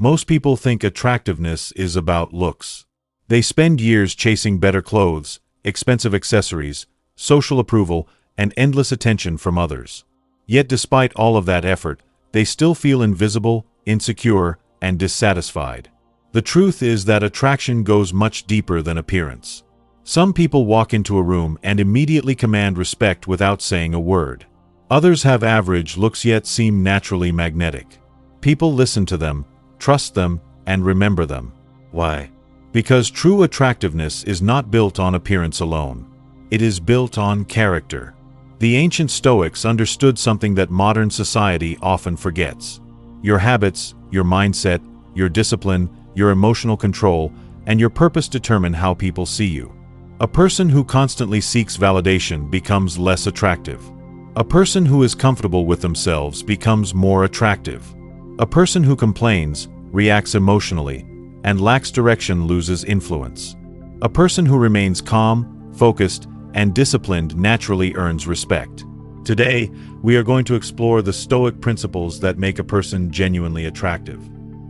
Most people think attractiveness is about looks. They spend years chasing better clothes, expensive accessories, social approval, and endless attention from others. Yet despite all of that effort, they still feel invisible, insecure, and dissatisfied. The truth is that attraction goes much deeper than appearance. Some people walk into a room and immediately command respect without saying a word. Others have average looks yet seem naturally magnetic. People listen to them, trust them, and remember them. Why? Because true attractiveness is not built on appearance alone. It is built on character. The ancient Stoics understood something that modern society often forgets. Your habits, your mindset, your discipline, your emotional control, and your purpose determine how people see you. A person who constantly seeks validation becomes less attractive. A person who is comfortable with themselves becomes more attractive. A person who complains, reacts emotionally, and lacks direction loses influence. A person who remains calm, focused, and disciplined naturally earns respect. Today, we are going to explore the Stoic principles that make a person genuinely attractive.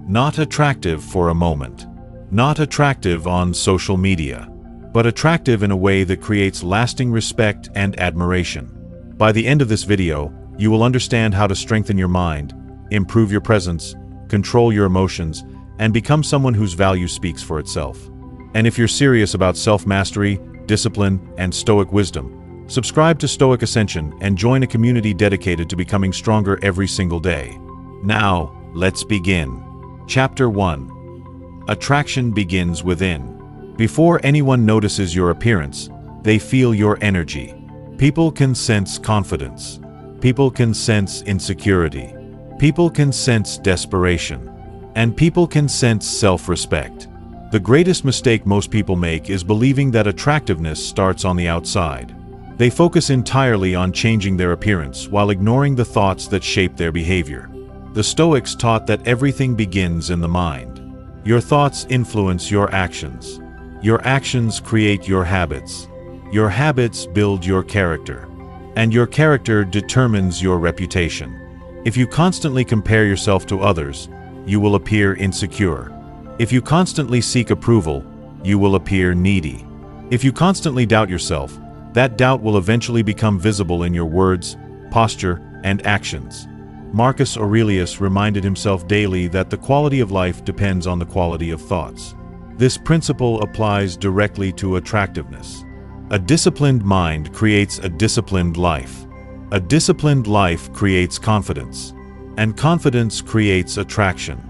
Not attractive for a moment. Not attractive on social media. But attractive in a way that creates lasting respect and admiration. By the end of this video, you will understand how to strengthen your mind, improve your presence, control your emotions, and become someone whose value speaks for itself. And if you're serious about self-mastery, discipline, and Stoic wisdom, subscribe to Stoic Ascension and join a community dedicated to becoming stronger every single day. Now, let's begin. Chapter 1. Attraction begins within. Before anyone notices your appearance, they feel your energy. People can sense confidence. People can sense insecurity. People can sense desperation. And people can sense self-respect. The greatest mistake most people make is believing that attractiveness starts on the outside. They focus entirely on changing their appearance while ignoring the thoughts that shape their behavior. The Stoics taught that everything begins in the mind. Your thoughts influence your actions. Your actions create your habits. Your habits build your character. And your character determines your reputation. If you constantly compare yourself to others, you will appear insecure. If you constantly seek approval, you will appear needy. If you constantly doubt yourself, that doubt will eventually become visible in your words, posture, and actions. Marcus Aurelius reminded himself daily that the quality of life depends on the quality of thoughts. This principle applies directly to attractiveness. A disciplined mind creates a disciplined life. A disciplined life creates confidence. And confidence creates attraction.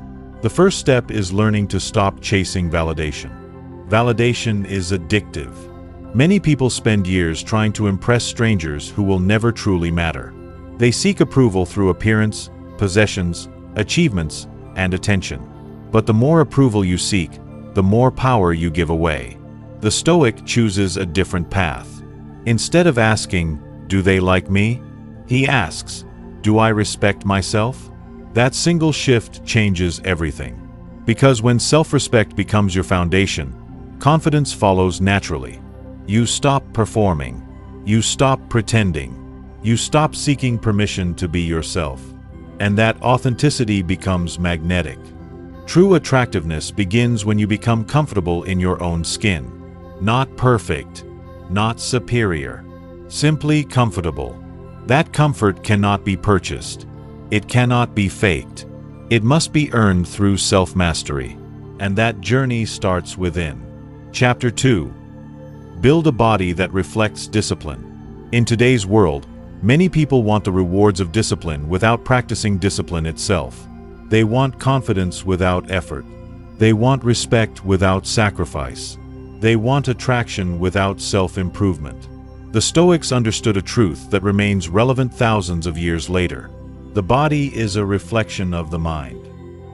The first step is learning to stop chasing validation. Validation is addictive. Many people spend years trying to impress strangers who will never truly matter. They seek approval through appearance, possessions, achievements, and attention. But the more approval you seek, the more power you give away. The Stoic chooses a different path. Instead of asking, "Do they like me?" he asks, "Do I respect myself?" That single shift changes everything. Because when self-respect becomes your foundation, confidence follows naturally. You stop performing. You stop pretending. You stop seeking permission to be yourself. And that authenticity becomes magnetic. True attractiveness begins when you become comfortable in your own skin. Not perfect, not superior, simply comfortable. That comfort cannot be purchased. It cannot be faked. It must be earned through self-mastery. And that journey starts within. Chapter 2. Build a body that reflects discipline. In today's world, many people want the rewards of discipline without practicing discipline itself. They want confidence without effort. They want respect without sacrifice. They want attraction without self-improvement. The Stoics understood a truth that remains relevant thousands of years later. The body is a reflection of the mind.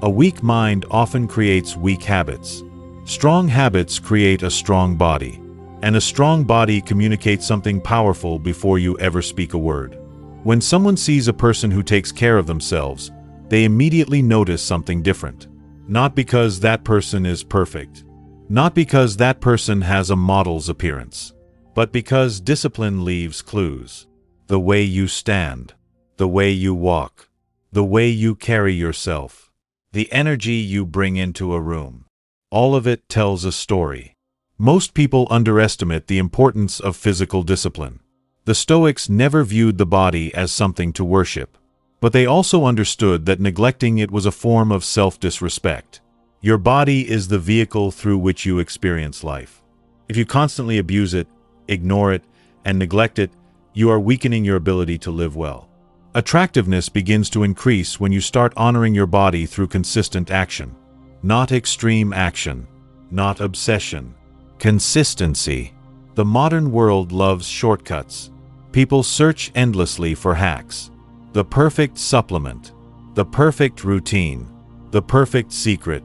A weak mind often creates weak habits. Strong habits create a strong body. And a strong body communicates something powerful before you ever speak a word. When someone sees a person who takes care of themselves, they immediately notice something different. Not because that person is perfect. Not because that person has a model's appearance. But because discipline leaves clues. The way you stand. The way you walk. The way you carry yourself. the energy you bring into a room. All of it tells a story. Most people underestimate the importance of physical discipline. The Stoics never viewed the body as something to worship, but they also understood that neglecting it was a form of self-disrespect. Your body is the vehicle through which you experience life. If you constantly abuse it, ignore it, and neglect it, you are weakening your ability to live well. Attractiveness begins to increase when you start honoring your body through consistent action. Not extreme action, not obsession. Consistency. The modern world loves shortcuts. People search endlessly for hacks. The perfect supplement, the perfect routine, the perfect secret.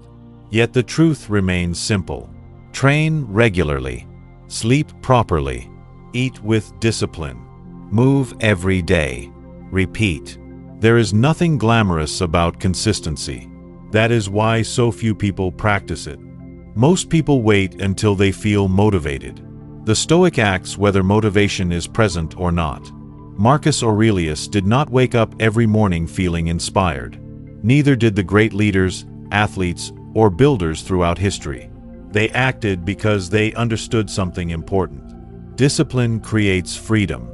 Yet the truth remains simple. Train regularly. Sleep properly. Eat with discipline. Move every day. Repeat. There is nothing glamorous about consistency. That is why so few people practice it. Most people wait until they feel motivated. The Stoic acts whether motivation is present or not. Marcus Aurelius did not wake up every morning feeling inspired. Neither did the great leaders, athletes, or builders throughout history. They acted because they understood something important. Discipline creates freedom.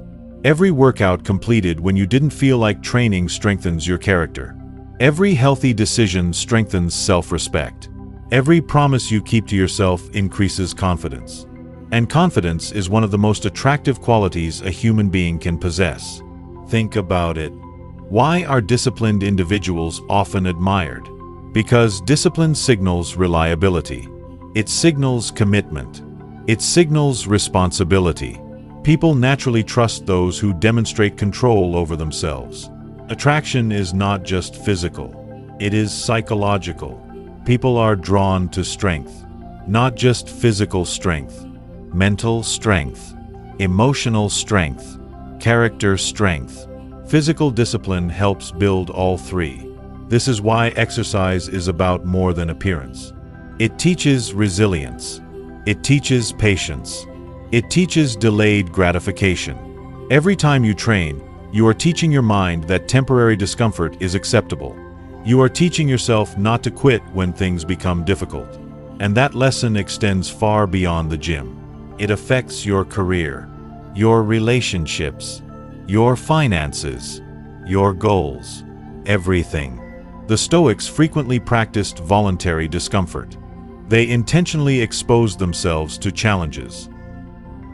Every workout completed when you didn't feel like training strengthens your character. Every healthy decision strengthens self-respect. Every promise you keep to yourself increases confidence. And confidence is one of the most attractive qualities a human being can possess. Think about it. Why are disciplined individuals often admired? Because discipline signals reliability. It signals commitment. It signals responsibility. People naturally trust those who demonstrate control over themselves. Attraction is not just physical. It is psychological. People are drawn to strength. Not just physical strength. Mental strength. Emotional strength. Character strength. Physical discipline helps build all three. This is why exercise is about more than appearance. It teaches resilience. It teaches patience. It teaches delayed gratification. Every time you train, you are teaching your mind that temporary discomfort is acceptable. You are teaching yourself not to quit when things become difficult. And that lesson extends far beyond the gym. It affects your career, your relationships, your finances, your goals, everything. The Stoics frequently practiced voluntary discomfort. They intentionally exposed themselves to challenges.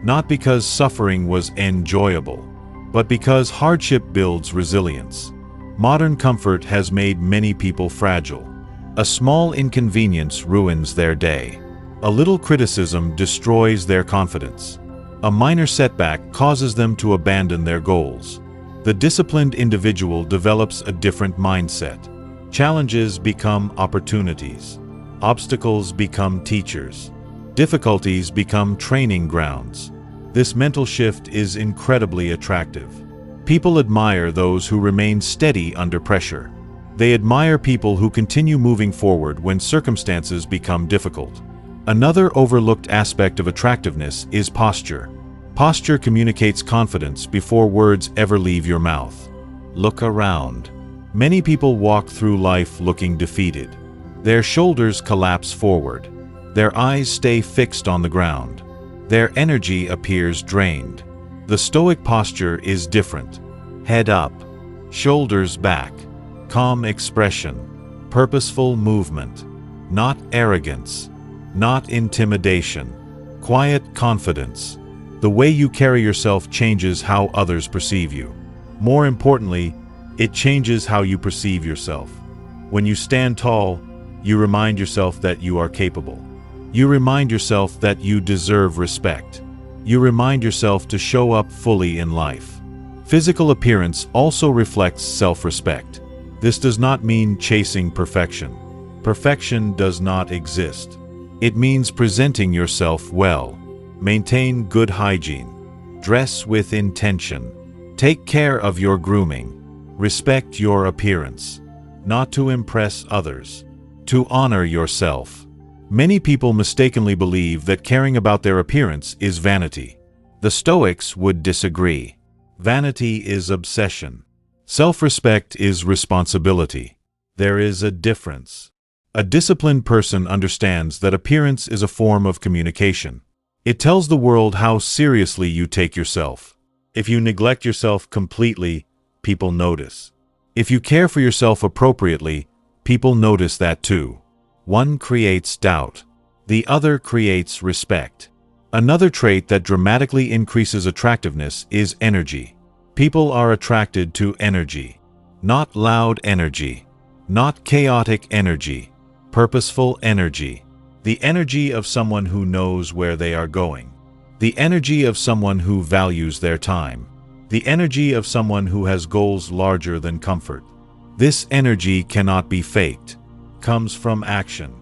Not because suffering was enjoyable, but because hardship builds resilience. Modern comfort has made many people fragile. A small inconvenience ruins their day. A little criticism destroys their confidence. A minor setback causes them to abandon their goals. The disciplined individual develops a different mindset. Challenges become opportunities. Obstacles become teachers. Difficulties become training grounds. This mental shift is incredibly attractive. People admire those who remain steady under pressure. They admire people who continue moving forward when circumstances become difficult. Another overlooked aspect of attractiveness is posture. Posture communicates confidence before words ever leave your mouth. Look around. Many people walk through life looking defeated. Their shoulders collapse forward. Their eyes stay fixed on the ground. Their energy appears drained. The Stoic posture is different. Head up, shoulders back, calm expression, purposeful movement, not arrogance, not intimidation, quiet confidence. The way you carry yourself changes how others perceive you. More importantly, it changes how you perceive yourself. When you stand tall, you remind yourself that you are capable. You remind yourself that you deserve respect. You remind yourself to show up fully in life. Physical appearance also reflects self-respect. This does not mean chasing perfection. Perfection does not exist. It means presenting yourself well. Maintain good hygiene. Dress with intention. Take care of your grooming. Respect your appearance. Not to impress others. To honor yourself. Many people mistakenly believe that caring about their appearance is vanity. The Stoics would disagree. Vanity is obsession. Self-respect is responsibility. There is a difference. A disciplined person understands that appearance is a form of communication. It tells the world how seriously you take yourself. If you neglect yourself completely, people notice. If you care for yourself appropriately, people notice that too. One creates doubt. The other creates respect. Another trait that dramatically increases attractiveness is energy. People are attracted to energy. Not loud energy. Not chaotic energy. Purposeful energy. The energy of someone who knows where they are going. The energy of someone who values their time. The energy of someone who has goals larger than comfort. This energy cannot be faked. Comes from action.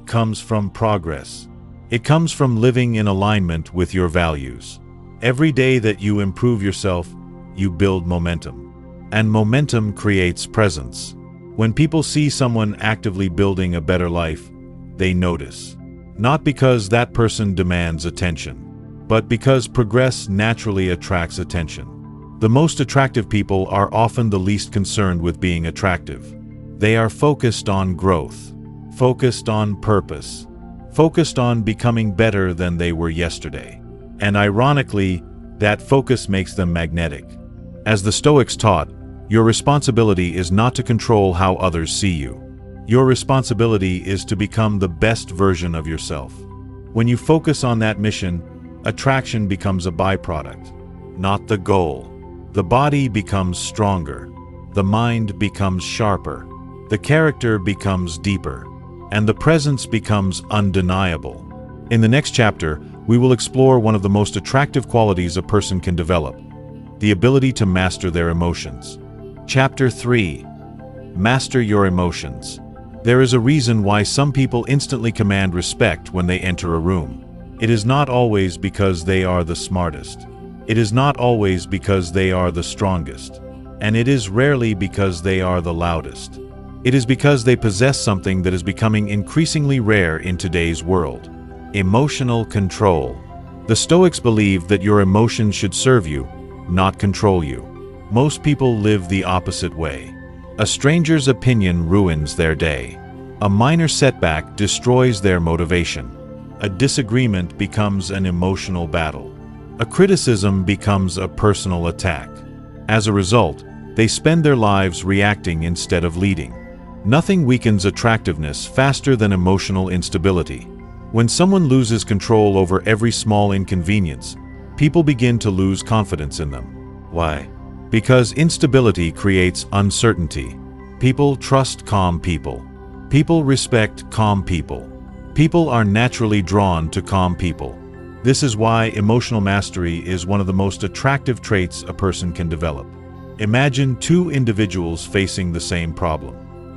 Comes from progress. It comes from living in alignment with your values. Every day that you improve yourself, you build momentum. And momentum creates presence. When people see someone actively building a better life, they notice. Not because that person demands attention, but because progress naturally attracts attention. The most attractive people are often the least concerned with being attractive. They are focused on growth, focused on purpose, focused on becoming better than they were yesterday. And ironically, that focus makes them magnetic. As the Stoics taught, your responsibility is not to control how others see you. Your responsibility is to become the best version of yourself. When you focus on that mission, attraction becomes a byproduct, not the goal. The body becomes stronger. The mind becomes sharper. The character becomes deeper. And the presence becomes undeniable. In the next chapter, we will explore one of the most attractive qualities a person can develop: the ability to master their emotions. Chapter 3. Master your emotions. There is a reason why some people instantly command respect when they enter a room. It is not always because they are the smartest. It is not always because they are the strongest. And it is rarely because they are the loudest. It is because they possess something that is becoming increasingly rare in today's world: emotional control. The Stoics believe that your emotions should serve you, not control you. Most people live the opposite way. A stranger's opinion ruins their day. A minor setback destroys their motivation. A disagreement becomes an emotional battle. A criticism becomes a personal attack. As a result, they spend their lives reacting instead of leading. Nothing weakens attractiveness faster than emotional instability. When someone loses control over every small inconvenience, people begin to lose confidence in them. Why? Because instability creates uncertainty. People trust calm people. People respect calm people. People are naturally drawn to calm people. This is why emotional mastery is one of the most attractive traits a person can develop. Imagine two individuals facing the same problem.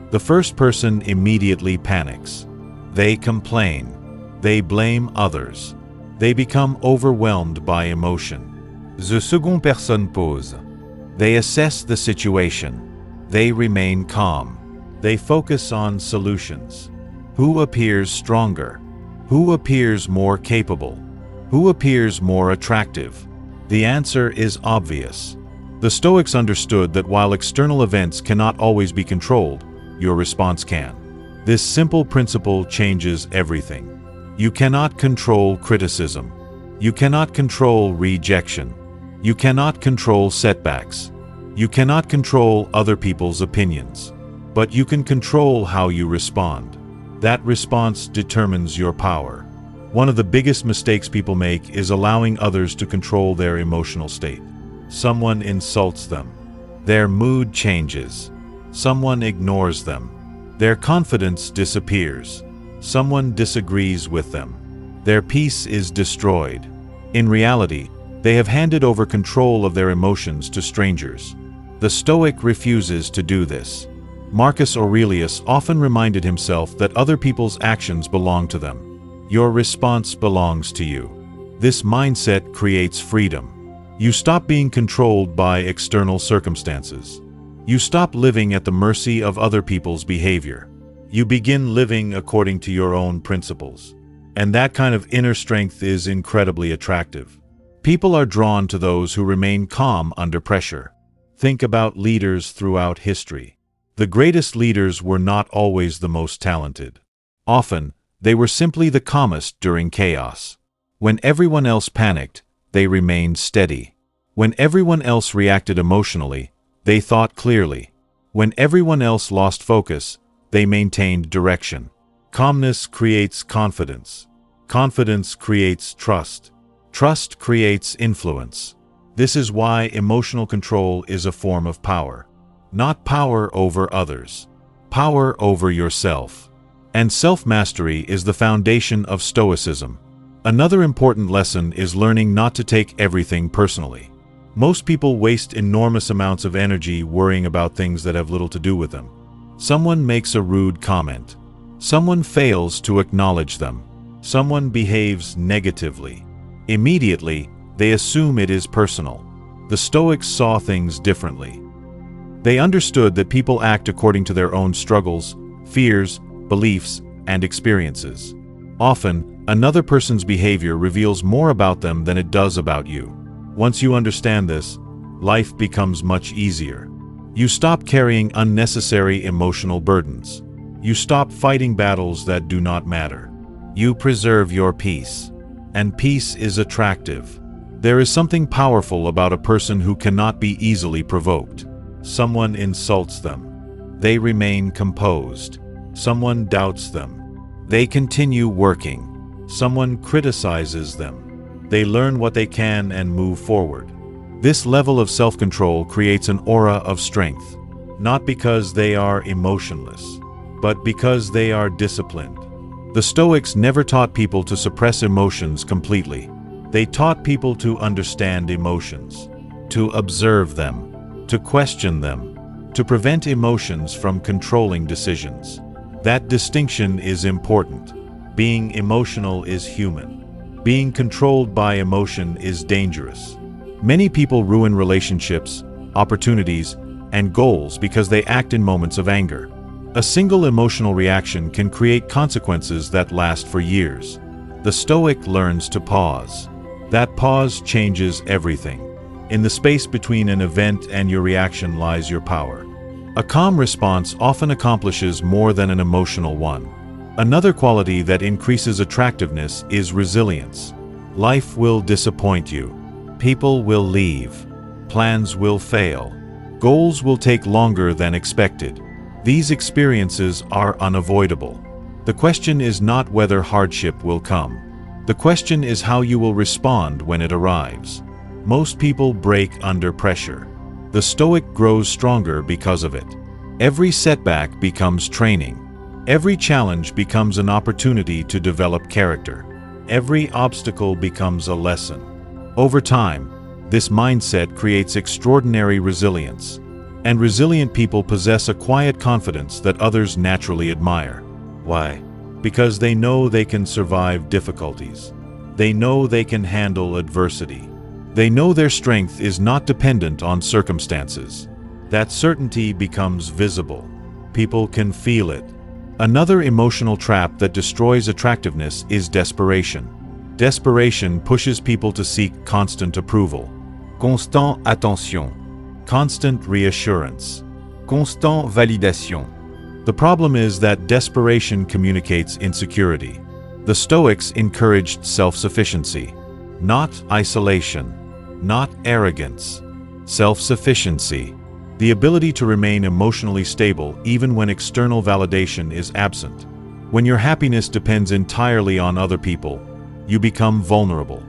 The first person immediately panics. They complain. They blame others. They become overwhelmed by emotion. The second person pause. They assess the situation. They remain calm. They focus on solutions. Who appears stronger? Who appears more capable? Who appears more attractive? The answer is obvious. The Stoics understood that while external events cannot always be controlled, your response can. This simple principle changes everything. You cannot control criticism. You cannot control rejection. You cannot control setbacks. You cannot control other people's opinions. But you can control how you respond. That response determines your power. One of the biggest mistakes people make is allowing others to control their emotional state. Someone insults them. Their mood changes. Someone ignores them. Their confidence disappears. Someone disagrees with them. Their peace is destroyed. In reality, they have handed over control of their emotions to strangers. The Stoic refuses to do this. Marcus Aurelius often reminded himself that other people's actions belong to them. Your response belongs to you. This mindset creates freedom. You stop being controlled by external circumstances. You stop living at the mercy of other people's behavior. You begin living according to your own principles. And that kind of inner strength is incredibly attractive. People are drawn to those who remain calm under pressure. Think about leaders throughout history. The greatest leaders were not always the most talented. Often, they were simply the calmest during chaos. When everyone else panicked, they remained steady. When everyone else reacted emotionally, they thought clearly. When everyone else lost focus, they maintained direction. Calmness creates confidence. Confidence creates trust. Trust creates influence. This is why emotional control is a form of power. Not power over others. Power over yourself. And self-mastery is the foundation of Stoicism. Another important lesson is learning not to take everything personally. Most people waste enormous amounts of energy worrying about things that have little to do with them. Someone makes a rude comment. Someone fails to acknowledge them. Someone behaves negatively. Immediately, they assume it is personal. The Stoics saw things differently. They understood that people act according to their own struggles, fears, beliefs, and experiences. Often, another person's behavior reveals more about them than it does about you. Once you understand this, life becomes much easier. You stop carrying unnecessary emotional burdens. You stop fighting battles that do not matter. You preserve your peace. And peace is attractive. There is something powerful about a person who cannot be easily provoked. Someone insults them. They remain composed. Someone doubts them. They continue working. Someone criticizes them. They learn what they can and move forward. This level of self-control creates an aura of strength, not because they are emotionless, but because they are disciplined. The Stoics never taught people to suppress emotions completely. They taught people to understand emotions, to observe them, to question them, to prevent emotions from controlling decisions. That distinction is important. Being emotional is human. Being controlled by emotion is dangerous. Many people ruin relationships, opportunities, and goals because they act in moments of anger. A single emotional reaction can create consequences that last for years. The Stoic learns to pause. That pause changes everything. In the space between an event and your reaction lies your power. A calm response often accomplishes more than an emotional one. Another quality that increases attractiveness is resilience. Life will disappoint you. People will leave. Plans will fail. Goals will take longer than expected. These experiences are unavoidable. The question is not whether hardship will come. The question is how you will respond when it arrives. Most people break under pressure. The Stoic grows stronger because of it. Every setback becomes training. Every challenge becomes an opportunity to develop character. Every obstacle becomes a lesson. Over time, this mindset creates extraordinary resilience. And resilient people possess a quiet confidence that others naturally admire. Why? Because they know they can survive difficulties. They know they can handle adversity. They know their strength is not dependent on circumstances. That certainty becomes visible. People can feel it. Another emotional trap that destroys attractiveness is desperation. Desperation pushes people to seek constant approval. Constant attention. Constant reassurance. Constant validation. The problem is that desperation communicates insecurity. The Stoics encouraged self-sufficiency, not isolation, not arrogance. Self-sufficiency. The ability to remain emotionally stable even when external validation is absent. When your happiness depends entirely on other people, you become vulnerable.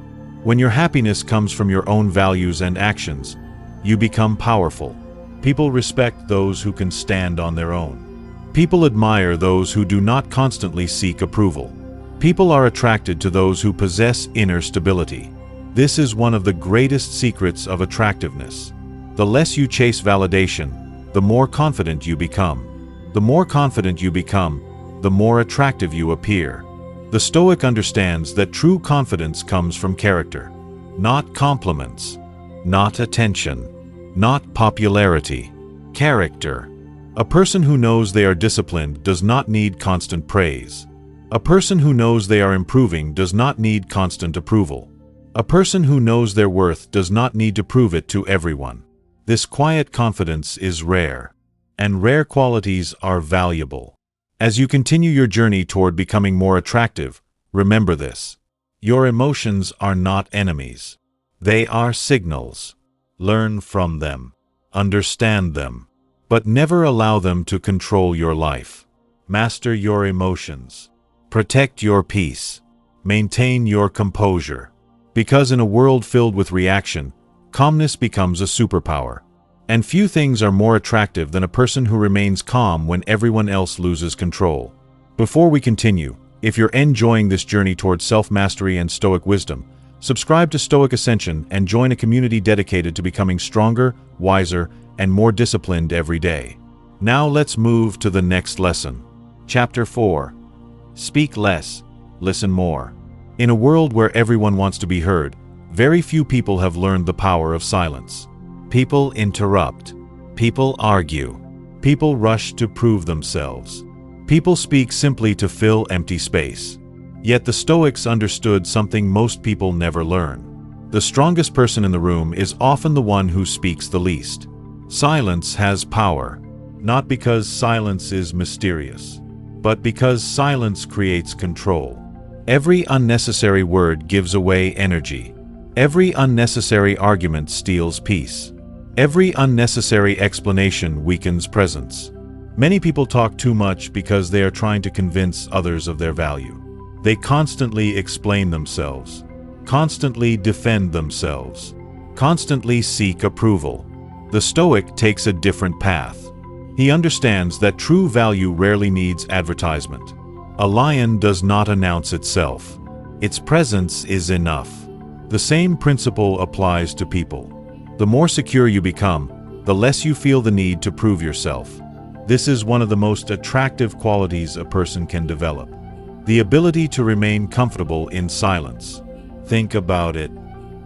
When your happiness comes from your own values and actions, you become powerful. People respect those who can stand on their own. People admire those who do not constantly seek approval. People are attracted to those who possess inner stability. This is one of the greatest secrets of attractiveness. The less you chase validation, the more confident you become. The more confident you become, the more attractive you appear. The Stoic understands that true confidence comes from character, not compliments, not attention, not popularity. Character. A person who knows they are disciplined does not need constant praise. A person who knows they are improving does not need constant approval. A person who knows their worth does not need to prove it to everyone. This quiet confidence is rare. and rare qualities are valuable. As you continue your journey toward becoming more attractive, remember this. Your emotions are not enemies. They are signals. Learn from them. Understand them. But never allow them to control your life. Master your emotions. Protect your peace. Maintain your composure. Because in a world filled with reaction, calmness becomes a superpower. And few things are more attractive than a person who remains calm when everyone else loses control. Before we continue, if you're enjoying this journey towards self-mastery and Stoic wisdom, subscribe to Stoic Ascension and join a community dedicated to becoming stronger, wiser, and more disciplined every day. Now let's move to the next lesson. Chapter 4. Speak less, listen more. In a world where everyone wants to be heard, very few people have learned the power of silence. People interrupt. People argue. People rush to prove themselves. People speak simply to fill empty space. Yet the Stoics understood something most people never learn. The strongest person in the room is often the one who speaks the least. Silence has power, not because silence is mysterious, but because silence creates control. Every unnecessary word gives away energy. Every unnecessary argument steals peace. Every unnecessary explanation weakens presence. Many people talk too much because they are trying to convince others of their value. They constantly explain themselves, constantly defend themselves, constantly seek approval. The Stoic takes a different path. He understands that true value rarely needs advertisement. A lion does not announce itself. Its presence is enough. The same principle applies to people. The more secure you become, the less you feel the need to prove yourself. This is one of the most attractive qualities a person can develop. The ability to remain comfortable in silence. Think about it.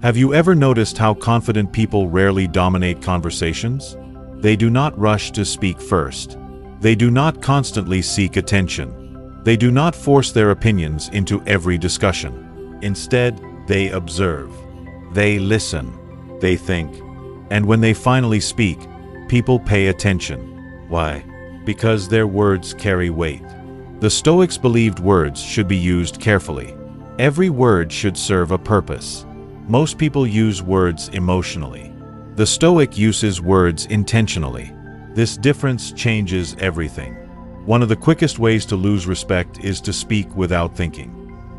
Have you ever noticed how confident people rarely dominate conversations? They do not rush to speak first. They do not constantly seek attention. They do not force their opinions into every discussion. Instead, they observe. They listen. They think. And when they finally speak, people pay attention. Why? Because their words carry weight. The Stoics believed words should be used carefully. Every word should serve a purpose. Most people use words emotionally. The Stoic uses words intentionally. This difference changes everything. One of the quickest ways to lose respect is to speak without thinking.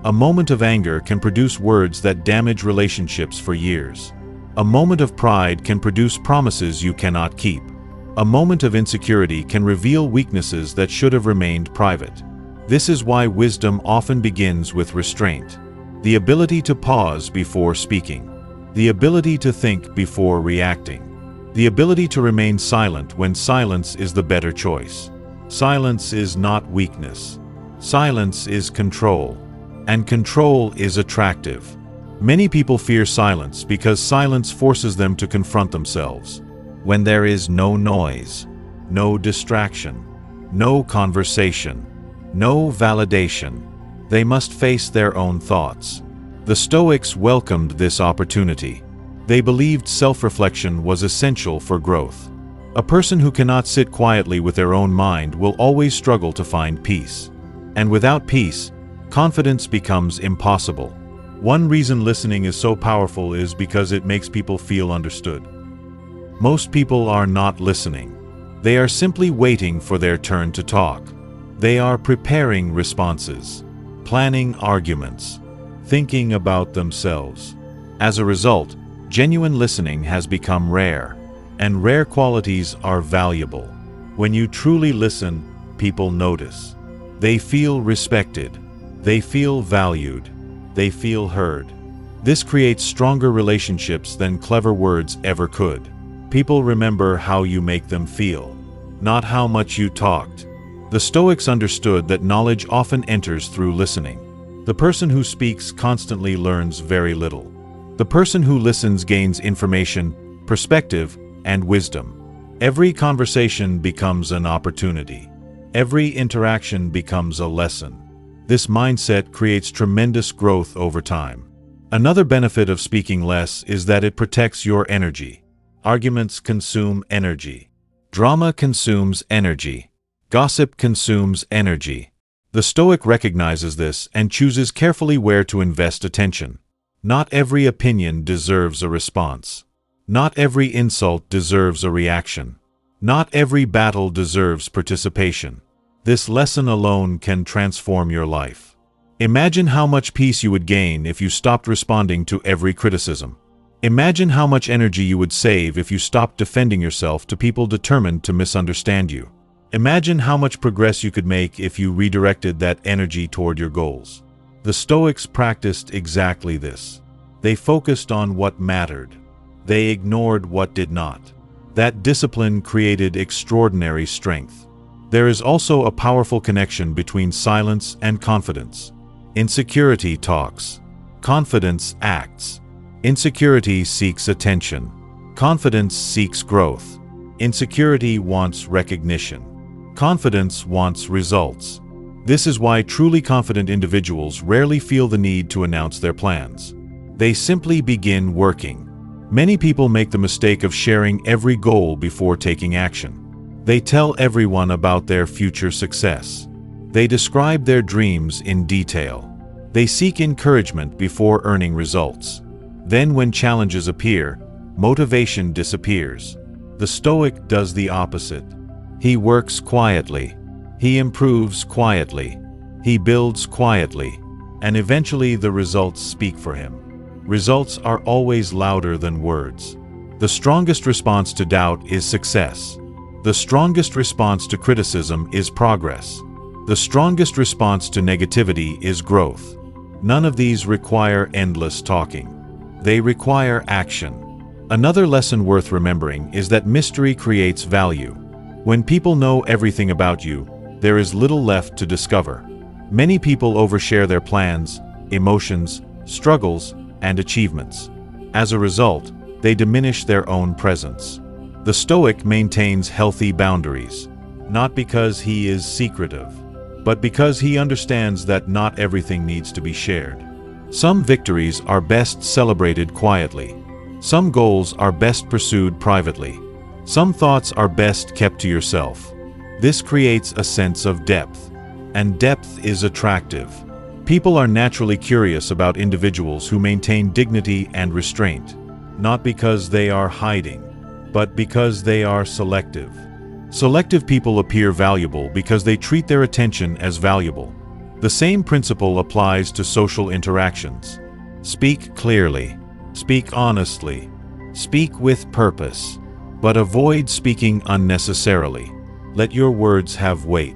A moment of anger can produce words that damage relationships for years. A moment of pride can produce promises you cannot keep. A moment of insecurity can reveal weaknesses that should have remained private. This is why wisdom often begins with restraint. The ability to pause before speaking. The ability to think before reacting. The ability to remain silent when silence is the better choice. Silence is not weakness. Silence is control. And control is attractive. Many people fear silence because silence forces them to confront themselves. When there is no noise, no distraction, no conversation, no validation, they must face their own thoughts. The Stoics welcomed this opportunity. They believed self-reflection was essential for growth. A person who cannot sit quietly with their own mind will always struggle to find peace. And without peace, confidence becomes impossible. One reason listening is so powerful is because it makes people feel understood. Most people are not listening. They are simply waiting for their turn to talk. They are preparing responses, planning arguments, thinking about themselves. As a result, genuine listening has become rare, and rare qualities are valuable. When you truly listen, people notice. They feel respected. They feel valued. They feel heard. This creates stronger relationships than clever words ever could. People remember how you make them feel, not how much you talked. The Stoics understood that knowledge often enters through listening. The person who speaks constantly learns very little. The person who listens gains information, perspective, and wisdom. Every conversation becomes an opportunity. Every interaction becomes a lesson. This mindset creates tremendous growth over time. Another benefit of speaking less is that it protects your energy. Arguments consume energy. Drama consumes energy. Gossip consumes energy. The Stoic recognizes this and chooses carefully where to invest attention. Not every opinion deserves a response. Not every insult deserves a reaction. Not every battle deserves participation. This lesson alone can transform your life. Imagine how much peace you would gain if you stopped responding to every criticism. Imagine how much energy you would save if you stopped defending yourself to people determined to misunderstand you. Imagine how much progress you could make if you redirected that energy toward your goals. The Stoics practiced exactly this. They focused on what mattered. They ignored what did not. That discipline created extraordinary strength. There is also a powerful connection between silence and confidence. Insecurity talks. Confidence acts. Insecurity seeks attention. Confidence seeks growth. Insecurity wants recognition. Confidence wants results. This is why truly confident individuals rarely feel the need to announce their plans. They simply begin working. Many people make the mistake of sharing every goal before taking action. They tell everyone about their future success. They describe their dreams in detail. They seek encouragement before earning results. Then when challenges appear, motivation disappears. The Stoic does the opposite. He works quietly. He improves quietly. He builds quietly. And eventually the results speak for him. Results are always louder than words. The strongest response to doubt is success. The strongest response to criticism is progress. The strongest response to negativity is growth. None of these require endless talking. They require action. Another lesson worth remembering is that mystery creates value. When people know everything about you, there is little left to discover. Many people overshare their plans, emotions, struggles, and achievements. As a result, they diminish their own presence. The Stoic maintains healthy boundaries, not because he is secretive, but because he understands that not everything needs to be shared. Some victories are best celebrated quietly. Some goals are best pursued privately. Some thoughts are best kept to yourself. This creates a sense of depth, and depth is attractive. People are naturally curious about individuals who maintain dignity and restraint, not because they are hiding, but because they are selective. Selective people appear valuable because they treat their attention as valuable. The same principle applies to social interactions. Speak clearly. Speak honestly. Speak with purpose. But avoid speaking unnecessarily. Let your words have weight.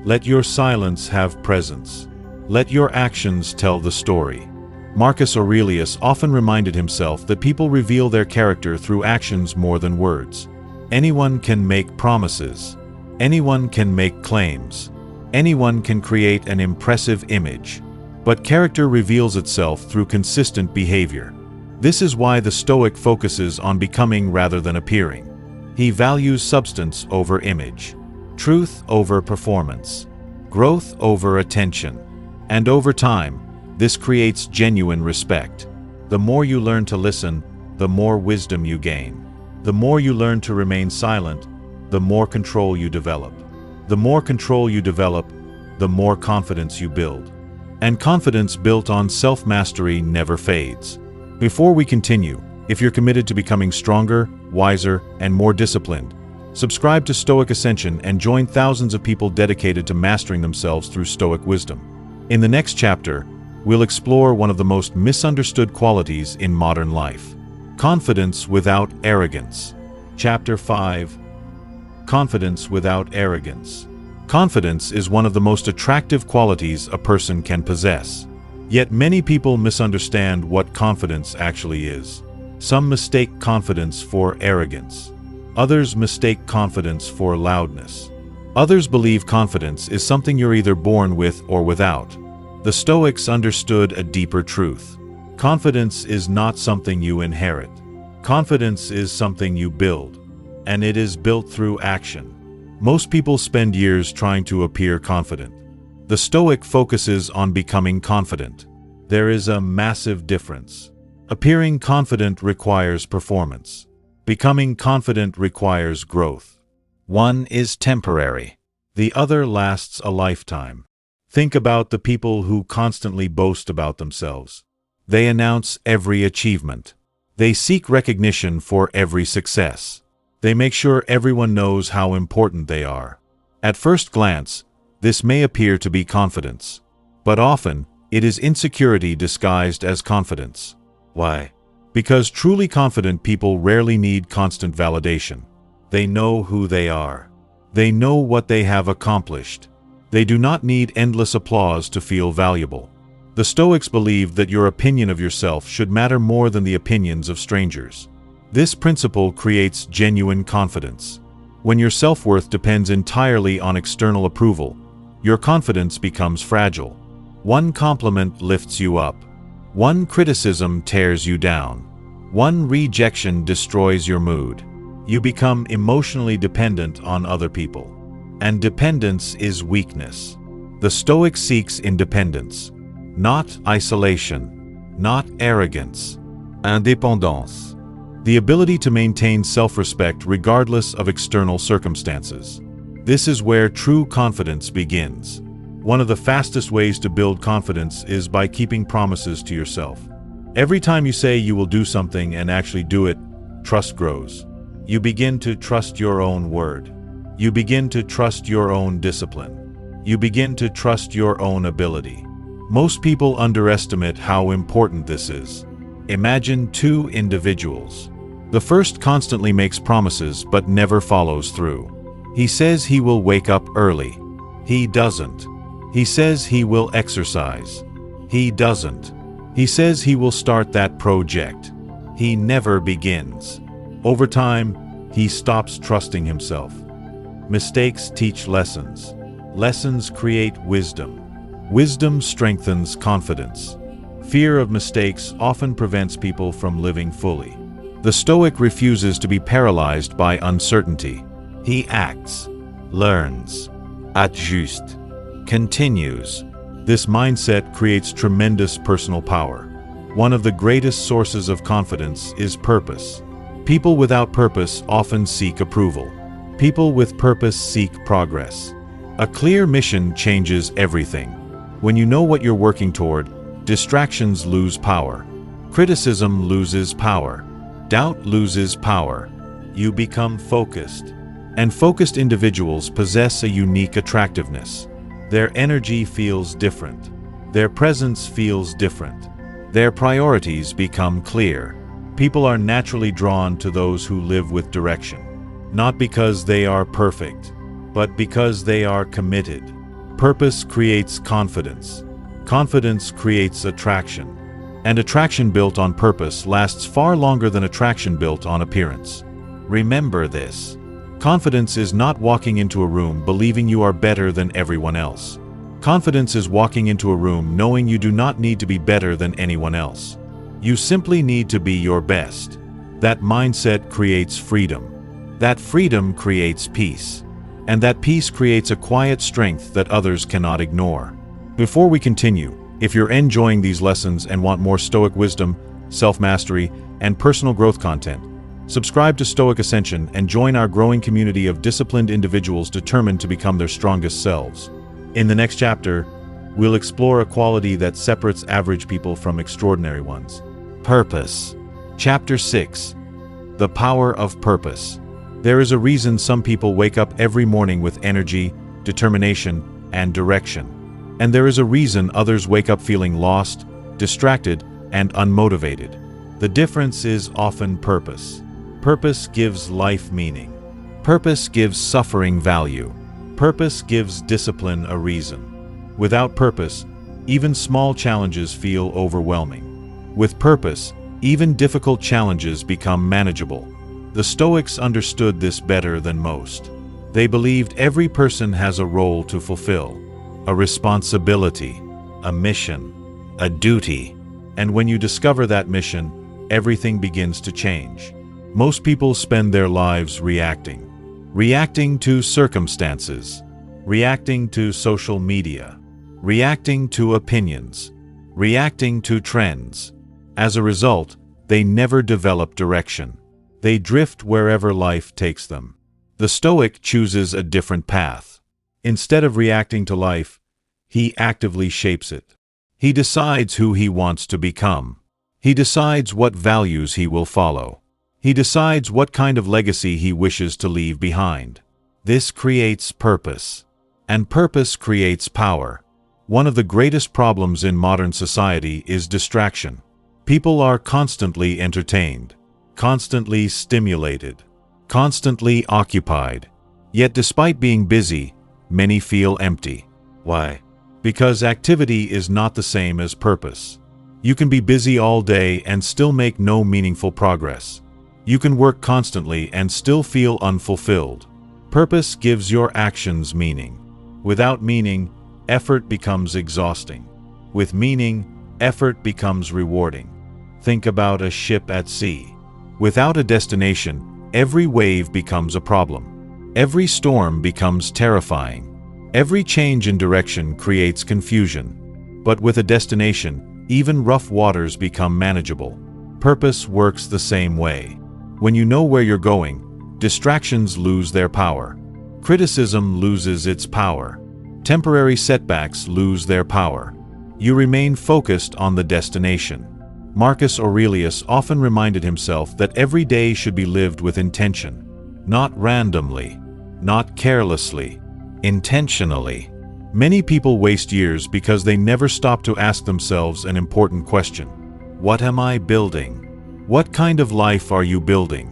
Let your silence have presence. Let your actions tell the story. Marcus Aurelius often reminded himself that people reveal their character through actions more than words. Anyone can make promises. Anyone can make claims. Anyone can create an impressive image. But character reveals itself through consistent behavior. This is why the Stoic focuses on becoming rather than appearing. He values substance over image, truth over performance, growth over attention. And over time, this creates genuine respect. The more you learn to listen, the more wisdom you gain. The more you learn to remain silent, the more control you develop. The more control you develop, the more confidence you build. And confidence built on self-mastery never fades. Before we continue, if you're committed to becoming stronger, wiser, and more disciplined, subscribe to Stoic Ascension and join thousands of people dedicated to mastering themselves through Stoic wisdom. In the next chapter, we'll explore one of the most misunderstood qualities in modern life: confidence without arrogance. Chapter 5. Confidence without arrogance. Confidence is one of the most attractive qualities a person can possess. Yet many people misunderstand what confidence actually is. Some mistake confidence for arrogance. Others mistake confidence for loudness. Others believe confidence is something you're either born with or without. The Stoics understood a deeper truth. Confidence is not something you inherit. Confidence is something you build, and it is built through action. Most people spend years trying to appear confident. The Stoic focuses on becoming confident. There is a massive difference. Appearing confident requires performance. Becoming confident requires growth. One is temporary. The other lasts a lifetime. Think about the people who constantly boast about themselves. They announce every achievement. They seek recognition for every success. They make sure everyone knows how important they are. At first glance, this may appear to be confidence, but often it is insecurity disguised as confidence. Why? Because truly confident people rarely need constant validation. They know who they are. They know what they have accomplished. They do not need endless applause to feel valuable. The Stoics believed that your opinion of yourself should matter more than the opinions of strangers. This principle creates genuine confidence. When your self-worth depends entirely on external approval, your confidence becomes fragile. One compliment lifts you up. One criticism tears you down. One rejection destroys your mood. You become emotionally dependent on other people. And dependence is weakness. The Stoic seeks independence, not isolation, not arrogance. Indépendance. The ability to maintain self-respect regardless of external circumstances. This is where true confidence begins. One of the fastest ways to build confidence is by keeping promises to yourself. Every time you say you will do something and actually do it, trust grows. You begin to trust your own word. You begin to trust your own discipline. You begin to trust your own ability. Most people underestimate how important this is. Imagine two individuals. The first constantly makes promises but never follows through. He says he will wake up early. He doesn't. He says he will exercise. He doesn't. He says he will start that project. He never begins. Over time, he stops trusting himself. Mistakes teach lessons. Lessons create wisdom. Wisdom strengthens confidence. Fear of mistakes often prevents people from living fully. The Stoic refuses to be paralyzed by uncertainty. He acts, learns, adjusts, continues. This mindset creates tremendous personal power. One of the greatest sources of confidence is purpose. People without purpose often seek approval. People with purpose seek progress. A clear mission changes everything. When you know what you're working toward, distractions lose power. Criticism loses power. Doubt loses power. You become focused. And focused individuals possess a unique attractiveness. Their energy feels different. Their presence feels different. Their priorities become clear. People are naturally drawn to those who live with direction. Not because they are perfect, but because they are committed. Purpose creates confidence. Confidence creates attraction. And attraction built on purpose lasts far longer than attraction built on appearance. Remember this. Confidence is not walking into a room believing you are better than everyone else. Confidence is walking into a room knowing you do not need to be better than anyone else. You simply need to be your best. That mindset creates freedom. That freedom creates peace. And that peace creates a quiet strength that others cannot ignore. Before we continue, if you're enjoying these lessons and want more Stoic wisdom, self-mastery, and personal growth content, subscribe to Stoic Ascension and join our growing community of disciplined individuals determined to become their strongest selves. In the next chapter, we'll explore a quality that separates average people from extraordinary ones. Purpose. Chapter 6. The Power of Purpose. There is a reason some people wake up every morning with energy, determination, and direction. And there is a reason others wake up feeling lost, distracted, and unmotivated. The difference is often purpose. Purpose gives life meaning. Purpose gives suffering value. Purpose gives discipline a reason. Without purpose, even small challenges feel overwhelming. With purpose, even difficult challenges become manageable. The Stoics understood this better than most. They believed every person has a role to fulfill, a responsibility, a mission, a duty. And when you discover that mission, everything begins to change. Most people spend their lives reacting to circumstances, reacting to social media, reacting to opinions, reacting to trends. As a result, they never develop direction. They drift wherever life takes them. The Stoic chooses a different path. Instead of reacting to life, he actively shapes it. He decides who he wants to become. He decides what values he will follow. He decides what kind of legacy he wishes to leave behind. This creates purpose. And purpose creates power. One of the greatest problems in modern society is distraction. People are constantly entertained, constantly stimulated, constantly occupied. Yet despite being busy, many feel empty. Why? Because activity is not the same as purpose. You can be busy all day and still make no meaningful progress. You can work constantly and still feel unfulfilled. Purpose gives your actions meaning. Without meaning, effort becomes exhausting. With meaning, effort becomes rewarding. Think about a ship at sea. Without a destination, every wave becomes a problem. Every storm becomes terrifying. Every change in direction creates confusion. But with a destination, even rough waters become manageable. Purpose works the same way. When you know where you're going, distractions lose their power. Criticism loses its power. Temporary setbacks lose their power. You remain focused on the destination. Marcus Aurelius often reminded himself that every day should be lived with intention. Not randomly, not carelessly, intentionally. Many people waste years because they never stop to ask themselves an important question. What am I building? What kind of life are you building?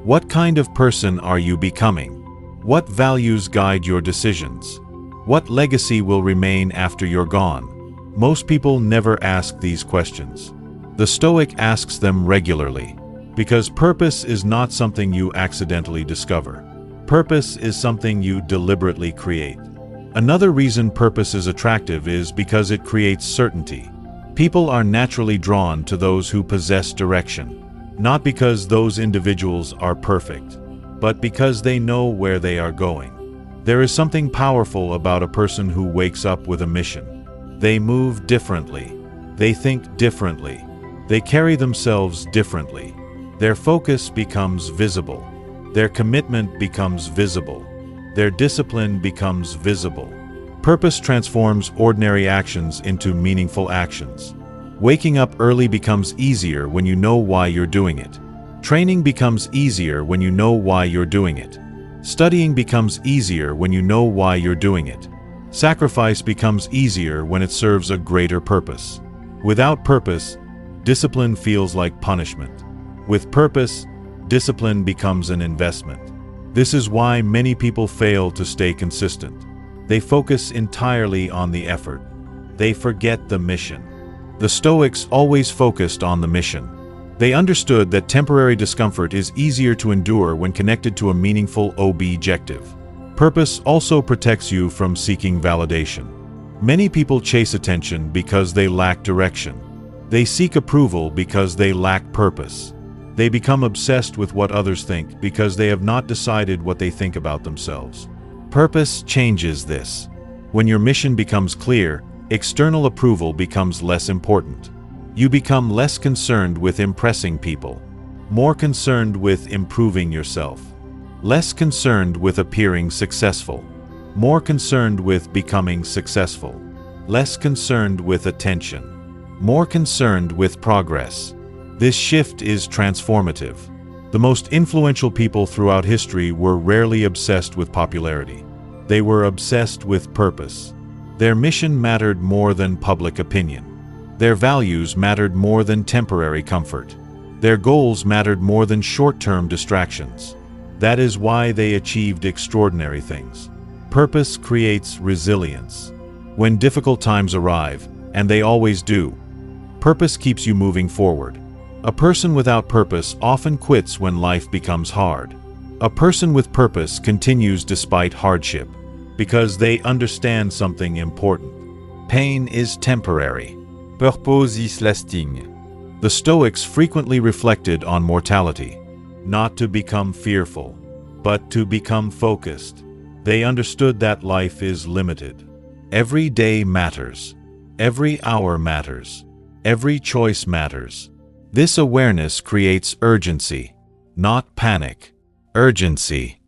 What kind of person are you becoming? What values guide your decisions? What legacy will remain after you're gone? Most people never ask these questions. The Stoic asks them regularly, because purpose is not something you accidentally discover. Purpose is something you deliberately create. Another reason purpose is attractive is because it creates certainty. People are naturally drawn to those who possess direction, not because those individuals are perfect, but because they know where they are going. There is something powerful about a person who wakes up with a mission. They move differently. They think differently. They carry themselves differently. Their focus becomes visible. Their commitment becomes visible. Their discipline becomes visible. Purpose transforms ordinary actions into meaningful actions. Waking up early becomes easier when you know why you're doing it. Training becomes easier when you know why you're doing it. Studying becomes easier when you know why you're doing it. Sacrifice becomes easier when it serves a greater purpose. Without purpose, discipline feels like punishment. With purpose, discipline becomes an investment. This is why many people fail to stay consistent. They focus entirely on the effort. They forget the mission. The Stoics always focused on the mission. They understood that temporary discomfort is easier to endure when connected to a meaningful objective. Purpose also protects you from seeking validation. Many people chase attention because they lack direction. They seek approval because they lack purpose. They become obsessed with what others think because they have not decided what they think about themselves. Purpose changes this. When your mission becomes clear, external approval becomes less important. You become less concerned with impressing people, more concerned with improving yourself, less concerned with appearing successful, more concerned with becoming successful, less concerned with attention, more concerned with progress. This shift is transformative. The most influential people throughout history were rarely obsessed with popularity. They were obsessed with purpose. Their mission mattered more than public opinion. Their values mattered more than temporary comfort. Their goals mattered more than short-term distractions. That is why they achieved extraordinary things. Purpose creates resilience. When difficult times arrive, and they always do, purpose keeps you moving forward. A person without purpose often quits when life becomes hard. A person with purpose continues despite hardship, because they understand something important. Pain is temporary. Purpose is lasting. The Stoics frequently reflected on mortality, not to become fearful, but to become focused. They understood that life is limited. Every day matters. Every hour matters. Every choice matters. This awareness creates urgency, not panic. Urgency.